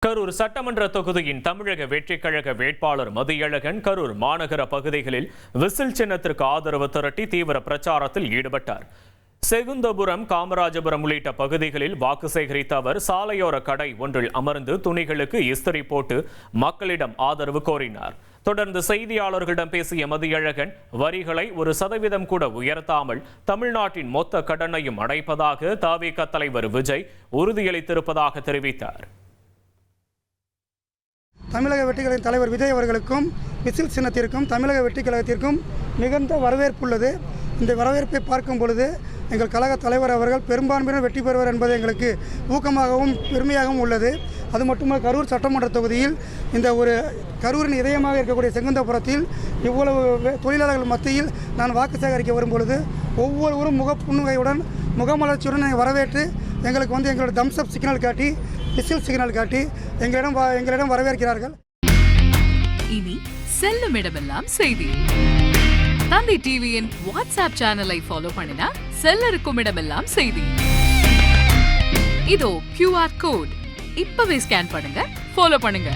கரூர் சட்டமன்ற தொகுதியின் தமிழக வெற்றிக் கழக வேட்பாளர் மதியழகன் கரூர் மாநகர பகுதிகளில் விசில் சின்னத்திற்கு ஆதரவு திரட்டி தீவிர பிரச்சாரத்தில் ஈடுபட்டார். செகுந்தபுரம், காமராஜபுரம் உள்ளிட்ட பகுதிகளில் வாக்கு சேகரித்த அவர் சாலையோர கடை ஒன்றில் அமர்ந்து துணிகளுக்கு இஸ்திரி போட்டு மக்களிடம் ஆதரவு கோரினார். தொடர்ந்து செய்தியாளர்களிடம் பேசிய மதியழகன், வரிகளை 1% கூட உயர்த்தாமல் தமிழ்நாட்டின் மொத்த கடனையும் அடைப்பதாக தவிக தலைவர் விஜய் உறுதியளித்திருப்பதாக தெரிவித்தார். தமிழக வெற்றிக்கழக தலைவர் விஜய் அவர்களுக்கும் விசில் சின்னத்திற்கும் தமிழக வெற்றிக் கழகத்திற்கும் மிகுந்த வரவேற்பு உள்ளது. இந்த வரவேற்பை பார்க்கும் பொழுது எங்கள் கழக தலைவர் அவர்கள் பெரும்பான்மையினர் வெற்றி பெறுவார் என்பது எங்களுக்கு ஊக்கமாகவும் பெருமையாகவும் உள்ளது. அது மட்டுமல்ல, கரூர் சட்டமன்ற தொகுதியில் இந்த ஒரு கரூரின் இதயமாக இருக்கக்கூடிய செங்குந்தபுரத்தில் இவ்வளவு தொழிலாளர்கள் மத்தியில் நான் வாக்கு சேகரிக்க வரும் பொழுது ஒவ்வொருவரும் முகப்புண்ணுகையுடன் முகமலர்ச்சியுடன் வரவேற்று எங்களுக்கு எங்களோட தம்ஸ்அப் சிக்னல் காட்டி விசில் சிக்னல் காட்டி எங்களிடம் வரவேற்கிறார்கள். இனி செல்லும் இடமெல்லாம் செய்தி. தந்தை டிவியின் வாட்ஸ்அப் சேனலை ஃபாலோ பண்ணினா செல்ல இருக்கும் இடமெல்லாம் செய்தி. இதோ QR கோட் இப்பவே ஸ்கேன் பண்ணுங்க, ஃபாலோ பண்ணுங்க.